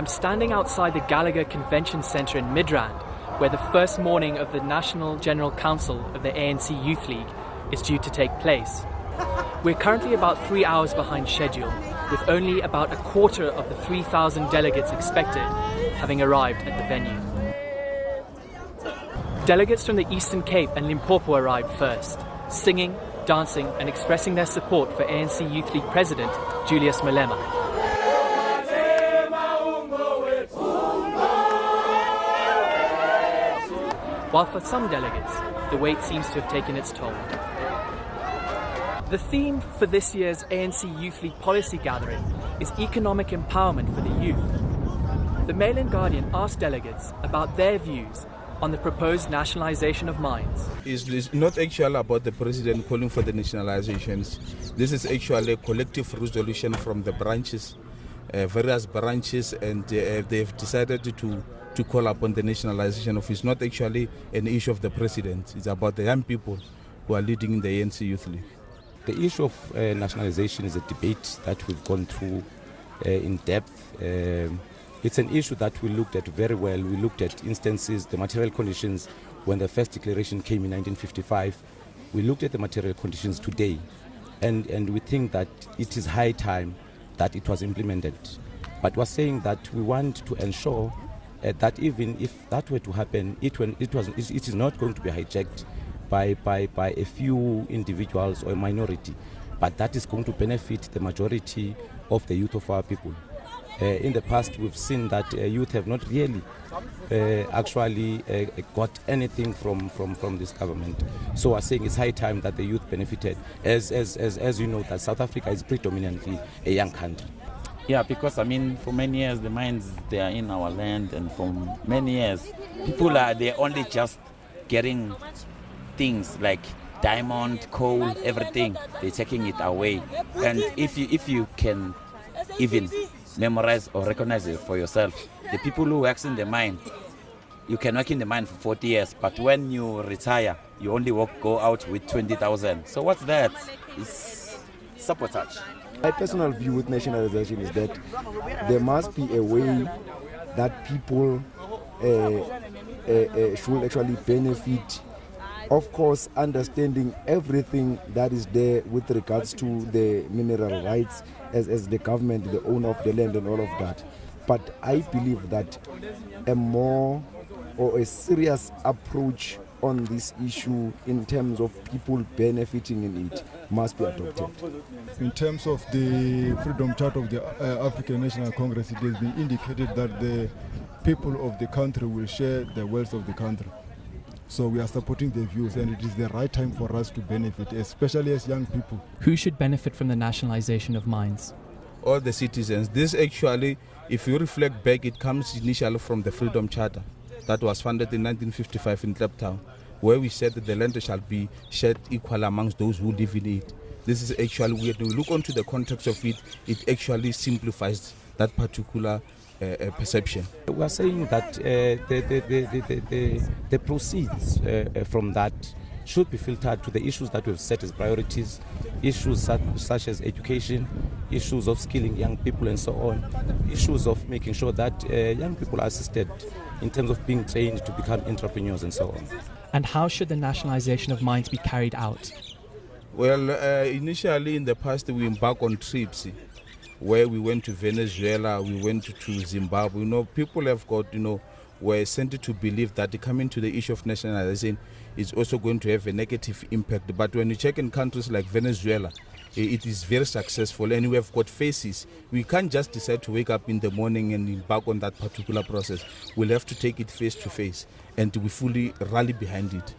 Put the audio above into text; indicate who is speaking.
Speaker 1: I'm standing outside the Gallagher Convention Centre in Midrand, where the first morning of the National General Council of the ANC Youth League is due to take place. We're currently about 3 hours behind schedule, with only about a quarter of the 3,000 delegates expected having arrived at the venue. Delegates from the Eastern Cape and Limpopo arrived first, singing, dancing and expressing their support for ANC Youth League President Julius Malema. While for some delegates, the wait seems to have taken its toll. The theme for this year's ANC Youth League policy gathering is economic empowerment for the youth. The Mail and Guardian asked delegates about their views on the proposed nationalisation of mines.
Speaker 2: It's not actually about the president calling for the nationalizations. This is actually a collective resolution from the branches, various branches, and they've decided to call upon the nationalization of it. It's not actually an issue of the president. It's about the young people who are leading the ANC Youth League.
Speaker 3: The issue of nationalization is a debate that we've gone through in depth. It's an issue that we looked at very well. We looked at instances, the material conditions when the first declaration came in 1955. We looked at the material conditions today, and we think that it is high time that it was implemented. But we're saying that we want to ensure that even if that were to happen, it is not going to be hijacked by a few individuals or a minority, but that is going to benefit the majority of the youth of our people. In the past, we've seen that youth have not really actually got anything from this government. So we're saying it's high time that the youth benefited. As you know, that South Africa is predominantly a young country.
Speaker 4: Yeah, because for many years the mines, they are in our land, and for many years they're only just getting things like diamond, coal, everything. They're taking it away. And if you can even memorize or recognize it for yourself, the people who work in the mine, you can work in the mine for 40 years, but when you retire, you only go out with 20,000. So what's that? It's sabotage.
Speaker 5: My personal view with nationalization is that there must be a way that people should actually benefit. Of course, understanding everything that is there with regards to the mineral rights as the government, the owner of the land and all of that. But I believe that a more or a serious approach on this issue in terms of people benefiting in it must be adopted.
Speaker 6: In terms of the Freedom Charter of the African National Congress, it has been indicated that the people of the country will share the wealth of the country. So we are supporting the views, and it is the right time for us to benefit, especially as young people.
Speaker 1: Who should benefit from the nationalisation of mines?
Speaker 2: All the citizens. This actually, if you reflect back, it comes initially from the Freedom Charter that was funded in 1955 in Kliptown, where we said that the land shall be shared equal amongst those who live in it. This is actually, when we look onto the context of it, it actually simplifies that particular perception.
Speaker 3: We are saying that the proceeds from that should be filtered to the issues that we've set as priorities, issues such as education, issues of skilling young people and so on, issues of making sure that young people are assisted in terms of being trained to become entrepreneurs and so on.
Speaker 1: And how should the nationalisation of mines be carried out?
Speaker 2: Well, initially in the past we embarked on trips where we went to Venezuela, we went to Zimbabwe. People have got, were sent to believe that coming to the issue of nationalization is also going to have a negative impact. But when you check in countries like Venezuela, it is very successful, and we have got faces. We can't just decide to wake up in the morning and embark on that particular process. We'll have to take it face to face, and we fully rally behind it.